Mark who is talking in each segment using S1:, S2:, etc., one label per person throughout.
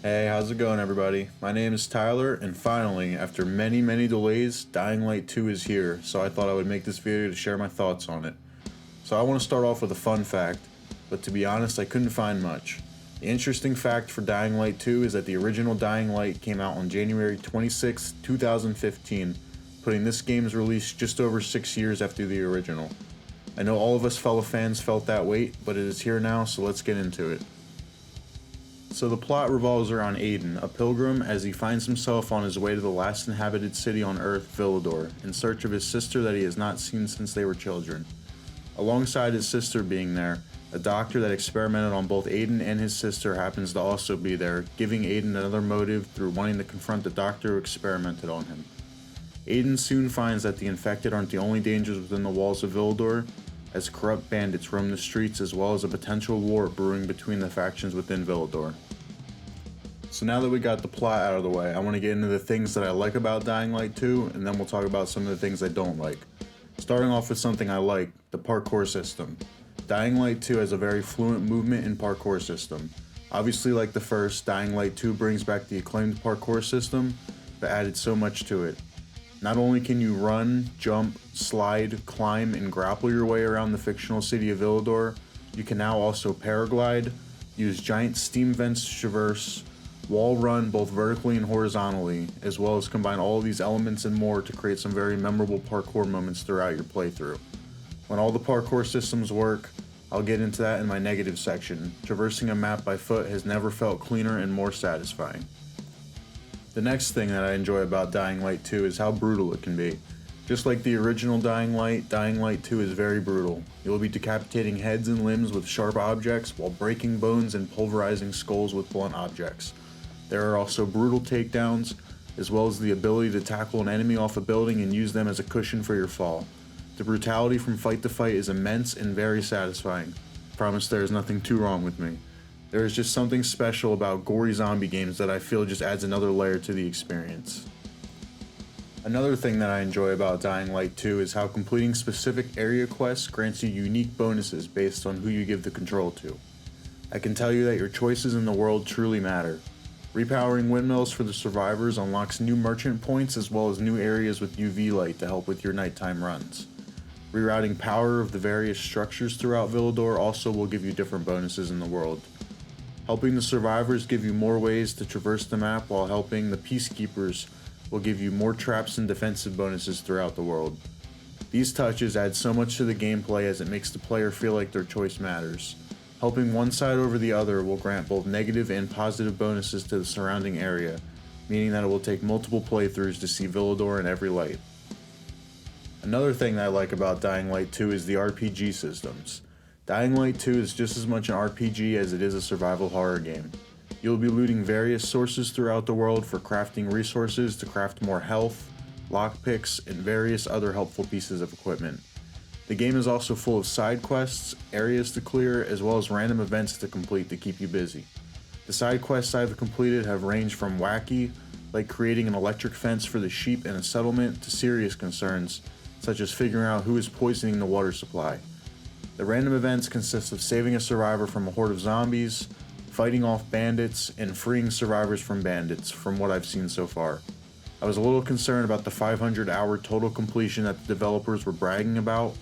S1: Hey, how's it going, everybody? My name is Tyler, and finally, after many delays, Dying Light 2 is here, so I thought I would make this video to share my thoughts on it. So I want to start off with a fun fact, but to be honest, I couldn't find much. The interesting fact for Dying Light 2 is that the original Dying Light came out on January 26, 2015, putting this game's release just over 6 years after the original. I know all of us fellow fans felt that wait, but it is here now, so let's get into it. So the plot revolves around Aiden, a pilgrim, as he finds himself on his way to the last inhabited city on Earth, Villedor, in search of his sister that he has not seen since they were children. Alongside his sister being there, a doctor that experimented on both Aiden and his sister happens to also be there, giving Aiden another motive through wanting to confront the doctor who experimented on him. Aiden soon finds that the infected aren't the only dangers within the walls of Villedor, as corrupt bandits roam the streets as well as a potential war brewing between the factions within Villedor. So now that we got the plot out of the way, I want to get into the things that I like about Dying Light 2, and then we'll talk about some of the things I don't like. Starting off with something I like, the parkour system. Dying Light 2 has a very fluent movement and parkour system. Obviously, like the first, Dying Light 2 brings back the acclaimed parkour system, but added so much to it. Not only can you run, jump, slide, climb, and grapple your way around the fictional city of Villedor, you can now also paraglide, use giant steam vents to traverse, wall run both vertically and horizontally, as well as combine all of these elements and more to create some very memorable parkour moments throughout your playthrough. When all the parkour systems work, I'll get into that in my negative section. Traversing a map by foot has never felt cleaner and more satisfying. The next thing that I enjoy about Dying Light 2 is how brutal it can be. Just like the original Dying Light 2 is very brutal. You will be decapitating heads and limbs with sharp objects while breaking bones and pulverizing skulls with blunt objects. There are also brutal takedowns, as well as the ability to tackle an enemy off a building and use them as a cushion for your fall. The brutality from fight to fight is immense and very satisfying. Promise there is nothing too wrong with me. There is just something special about gory zombie games that I feel just adds another layer to the experience. Another thing that I enjoy about Dying Light 2 is how completing specific area quests grants you unique bonuses based on who you give the control to. I can tell you that your choices in the world truly matter. Repowering windmills for the survivors unlocks new merchant points as well as new areas with UV light to help with your nighttime runs. Rerouting power of the various structures throughout Villedor also will give you different bonuses in the world. Helping the survivors give you more ways to traverse the map, while helping the peacekeepers will give you more traps and defensive bonuses throughout the world. These touches add so much to the gameplay as it makes the player feel like their choice matters. Helping one side over the other will grant both negative and positive bonuses to the surrounding area, meaning that it will take multiple playthroughs to see Villedor in every light. Another thing that I like about Dying Light 2 is the RPG systems. Dying Light 2 is just as much an RPG as it is a survival horror game. You will be looting various sources throughout the world for crafting resources to craft more health, lockpicks, and various other helpful pieces of equipment. The game is also full of side quests, areas to clear, as well as random events to complete to keep you busy. The side quests I've completed have ranged from wacky, like creating an electric fence for the sheep in a settlement, to serious concerns, such as figuring out who is poisoning the water supply. The random events consist of saving a survivor from a horde of zombies, fighting off bandits, and freeing survivors from bandits, from what I've seen so far. I was a little concerned about the 500-hour total completion that the developers were bragging about,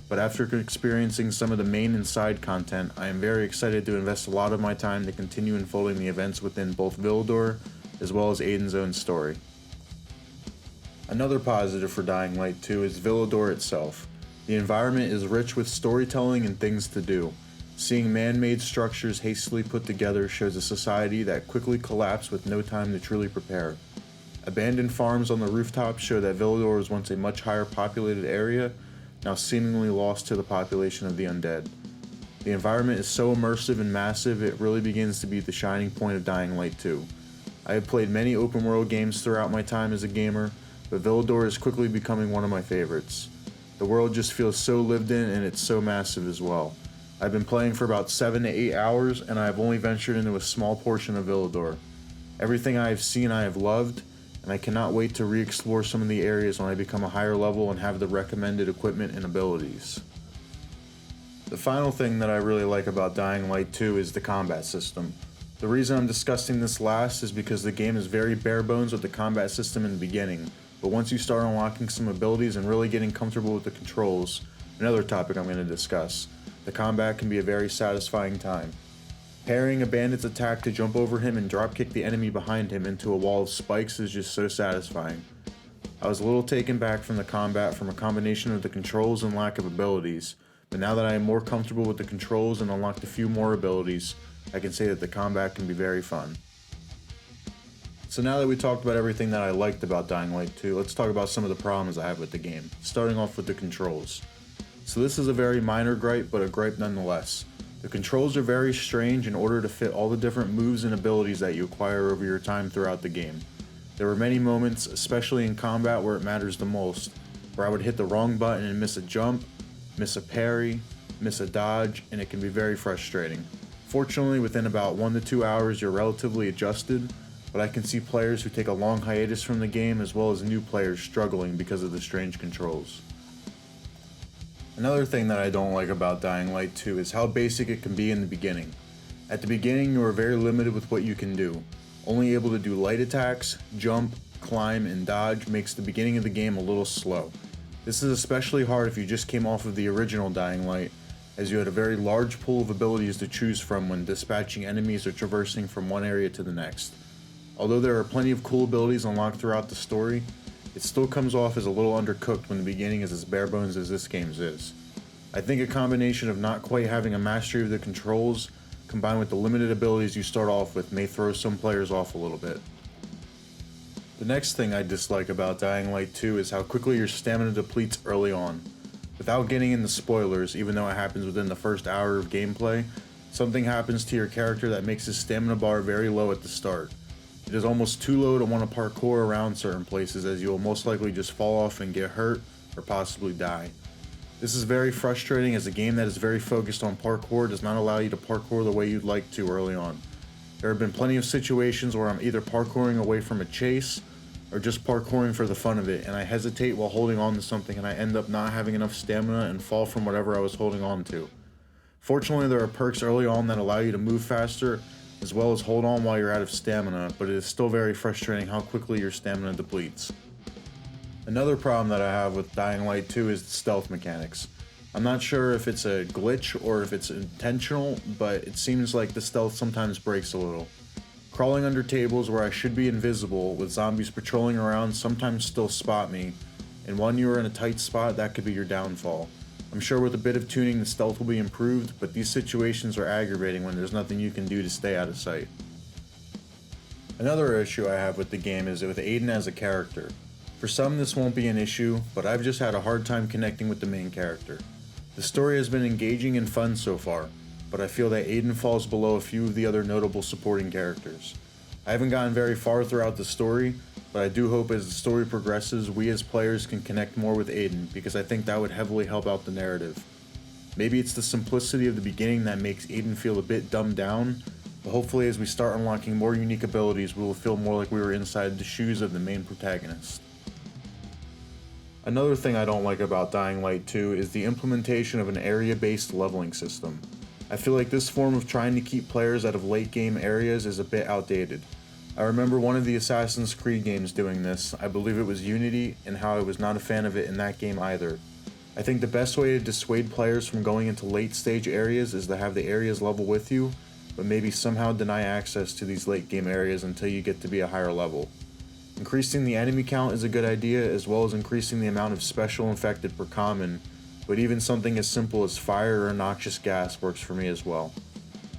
S1: but after experiencing some of the main and side content, I am very excited to invest a lot of my time to continue unfolding the events within both Villedor, as well as Aiden's own story. Another positive for Dying Light 2 is Villedor itself. The environment is rich with storytelling and things to do. Seeing man-made structures hastily put together shows a society that quickly collapsed with no time to truly prepare. Abandoned farms on the rooftops show that Villedor was once a much higher populated area, now seemingly lost to the population of the undead. The environment is so immersive and massive, it really begins to be the shining point of Dying Light 2. I have played many open world games throughout my time as a gamer, but Villedor is quickly becoming one of my favorites. The world just feels so lived in, and it's so massive as well. I've been playing for about 7 to 8 hours, and I have only ventured into a small portion of Villedor. Everything I have seen I have loved, and I cannot wait to re-explore some of the areas when I become a higher level and have the recommended equipment and abilities. The final thing that I really like about Dying Light 2 is the combat system. The reason I'm discussing this last is because the game is very bare bones with the combat system in the beginning, but once you start unlocking some abilities and really getting comfortable with the controls, another topic I'm going to discuss, the combat can be a very satisfying time. Parrying a bandit's attack to jump over him and dropkick the enemy behind him into a wall of spikes is just so satisfying. I was a little taken back from the combat from a combination of the controls and lack of abilities, but now that I am more comfortable with the controls and unlocked a few more abilities, I can say that the combat can be very fun. So now that we talked about everything that I liked about Dying Light 2, let's talk about some of the problems I have with the game, starting off with the controls. So this is a very minor gripe, but a gripe nonetheless. The controls are very strange in order to fit all the different moves and abilities that you acquire over your time throughout the game. There were many moments, especially in combat, where it matters the most, where I would hit the wrong button and miss a jump, miss a parry, miss a dodge, and it can be very frustrating. Fortunately, within about 1 to 2 hours you're relatively adjusted, but I can see players who take a long hiatus from the game as well as new players struggling because of the strange controls. Another thing that I don't like about Dying Light 2 is how basic it can be in the beginning. At the beginning you are very limited with what you can do. Only able to do light attacks, jump, climb, and dodge makes the beginning of the game a little slow. This is especially hard if you just came off of the original Dying Light, as you had a very large pool of abilities to choose from when dispatching enemies or traversing from one area to the next. Although there are plenty of cool abilities unlocked throughout the story, it still comes off as a little undercooked when the beginning is as bare bones as this game's is. I think a combination of not quite having a mastery of the controls combined with the limited abilities you start off with may throw some players off a little bit. The next thing I dislike about Dying Light 2 is how quickly your stamina depletes early on. Without getting into spoilers, even though it happens within the first hour of gameplay, something happens to your character that makes his stamina bar very low at the start. It is almost too low to want to parkour around certain places, as you will most likely just fall off and get hurt or possibly die. This is very frustrating, as a game that is very focused on parkour does not allow you to parkour the way you'd like to early on. There have been plenty of situations where I'm either parkouring away from a chase or just parkouring for the fun of it, and I hesitate while holding on to something and I end up not having enough stamina and fall from whatever I was holding on to. Fortunately, there are perks early on that allow you to move faster as well as hold on while you're out of stamina, but it is still very frustrating how quickly your stamina depletes. Another problem that I have with Dying Light 2 is the stealth mechanics. I'm not sure if it's a glitch or if it's intentional, but it seems like the stealth sometimes breaks a little. Crawling under tables where I should be invisible with zombies patrolling around sometimes still spot me, and when you are in a tight spot, that could be your downfall. I'm sure with a bit of tuning the stealth will be improved, but these situations are aggravating when there's nothing you can do to stay out of sight. Another issue I have with the game is with Aiden as a character. For some this won't be an issue, but I've just had a hard time connecting with the main character. The story has been engaging and fun so far, but I feel that Aiden falls below a few of the other notable supporting characters. I haven't gotten very far throughout the story, but I do hope as the story progresses, we as players can connect more with Aiden, because I think that would heavily help out the narrative. Maybe it's the simplicity of the beginning that makes Aiden feel a bit dumbed down, but hopefully as we start unlocking more unique abilities, we will feel more like we were inside the shoes of the main protagonist. Another thing I don't like about Dying Light 2 is the implementation of an area-based leveling system. I feel like this form of trying to keep players out of late game areas is a bit outdated. I remember one of the Assassin's Creed games doing this, I believe it was Unity, and how I was not a fan of it in that game either. I think the best way to dissuade players from going into late stage areas is to have the areas level with you, but maybe somehow deny access to these late game areas until you get to be a higher level. Increasing the enemy count is a good idea, as well as increasing the amount of special infected per common, but even something as simple as fire or noxious gas works for me as well.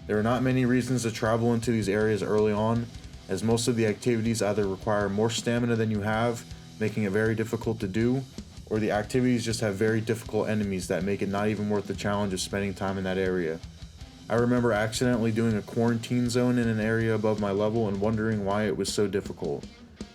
S1: There are not many reasons to travel into these areas early on, as most of the activities either require more stamina than you have, making it very difficult to do, or the activities just have very difficult enemies that make it not even worth the challenge of spending time in that area. I remember accidentally doing a quarantine zone in an area above my level and wondering why it was so difficult.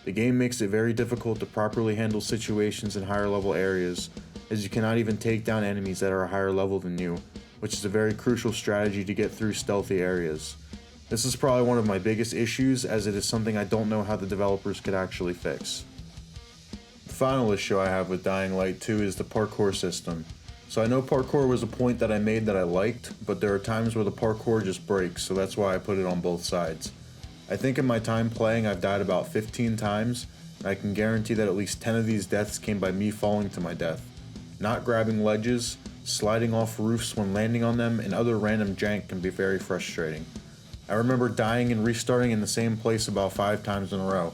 S1: The game makes it very difficult to properly handle situations in higher level areas, as you cannot even take down enemies that are a higher level than you, which is a very crucial strategy to get through stealthy areas. This is probably one of my biggest issues, as it is something I don't know how the developers could actually fix. The final issue I have with Dying Light 2 is the parkour system. So I know parkour was a point that I made that I liked, but there are times where the parkour just breaks, so that's why I put it on both sides. I think in my time playing I've died about 15 times, and I can guarantee that at least 10 of these deaths came by me falling to my death. Not grabbing ledges, sliding off roofs when landing on them, and other random jank can be very frustrating. I remember dying and restarting in the same place about 5 times in a row.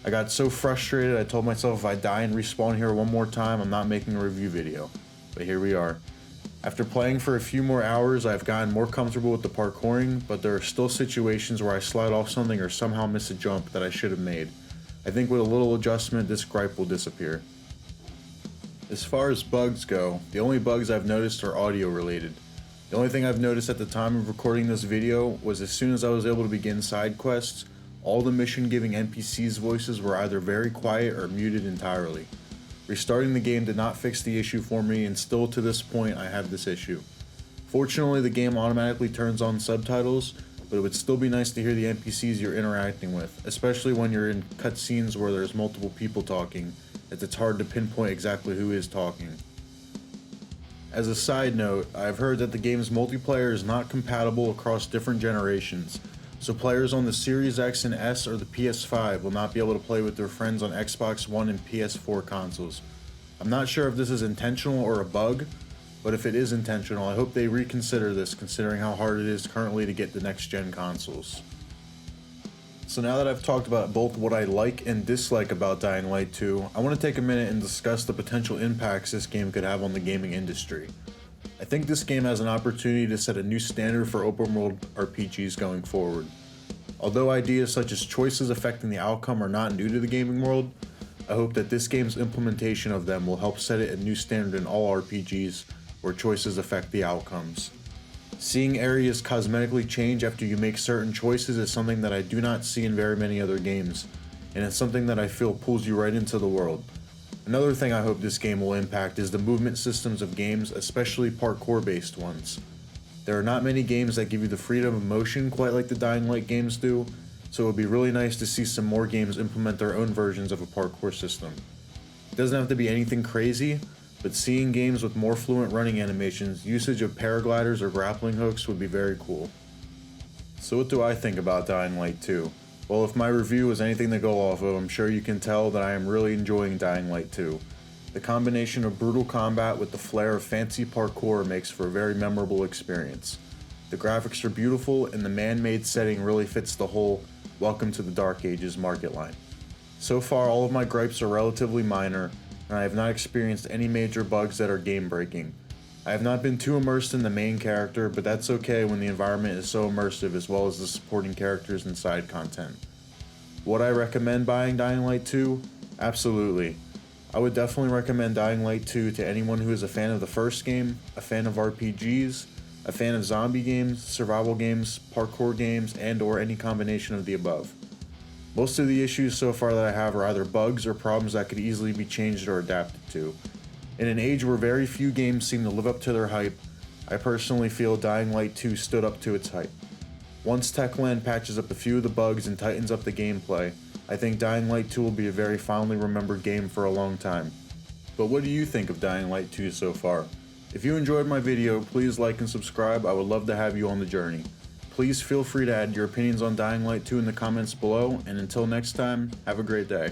S1: I got so frustrated I told myself if I die and respawn here one more time I'm not making a review video. But here we are. After playing for a few more hours, I've gotten more comfortable with the parkouring, but there are still situations where I slide off something or somehow miss a jump that I should have made. I think with a little adjustment, this gripe will disappear. As far as bugs go, the only bugs I've noticed are audio related. The only thing I've noticed at the time of recording this video was as soon as I was able to begin side quests, all the mission giving NPCs' voices were either very quiet or muted entirely. Restarting the game did not fix the issue for me, and still to this point I have this issue. Fortunately, the game automatically turns on subtitles, but it would still be nice to hear the NPCs you're interacting with, especially when you're in cutscenes where there's multiple people talking, as it's hard to pinpoint exactly who is talking. As a side note, I've heard that the game's multiplayer is not compatible across different generations, so players on the Series X and S or the PS5 will not be able to play with their friends on Xbox One and PS4 consoles. I'm not sure if this is intentional or a bug, but if it is intentional, I hope they reconsider this considering how hard it is currently to get the next-gen consoles. So now that I've talked about both what I like and dislike about Dying Light 2, I want to take a minute and discuss the potential impacts this game could have on the gaming industry. I think this game has an opportunity to set a new standard for open world RPGs going forward. Although ideas such as choices affecting the outcome are not new to the gaming world, I hope that this game's implementation of them will help set it a new standard in all RPGs where choices affect the outcomes. Seeing areas cosmetically change after you make certain choices is something that I do not see in very many other games, and it's something that I feel pulls you right into the world. Another thing I hope this game will impact is the movement systems of games, especially parkour-based ones. There are not many games that give you the freedom of motion quite like the Dying Light games do, so it would be really nice to see some more games implement their own versions of a parkour system. It doesn't have to be anything crazy, but seeing games with more fluent running animations, usage of paragliders or grappling hooks would be very cool. So what do I think about Dying Light 2? Well, if my review is anything to go off of, I'm sure you can tell that I am really enjoying Dying Light 2. The combination of brutal combat with the flair of fancy parkour makes for a very memorable experience. The graphics are beautiful, and the man-made setting really fits the whole "Welcome to the Dark Ages" market line. So far, all of my gripes are relatively minor, and I have not experienced any major bugs that are game-breaking. I have not been too immersed in the main character, but that's okay when the environment is so immersive as well as the supporting characters and side content. Would I recommend buying Dying Light 2? Absolutely. I would definitely recommend Dying Light 2 to anyone who is a fan of the first game, a fan of RPGs, a fan of zombie games, survival games, parkour games, and or any combination of the above. Most of the issues so far that I have are either bugs or problems that could easily be changed or adapted to. In an age where very few games seem to live up to their hype, I personally feel Dying Light 2 stood up to its hype. Once Techland patches up a few of the bugs and tightens up the gameplay, I think Dying Light 2 will be a very fondly remembered game for a long time. But what do you think of Dying Light 2 so far? If you enjoyed my video, please like and subscribe. I would love to have you on the journey. Please feel free to add your opinions on Dying Light 2 in the comments below, and until next time, have a great day.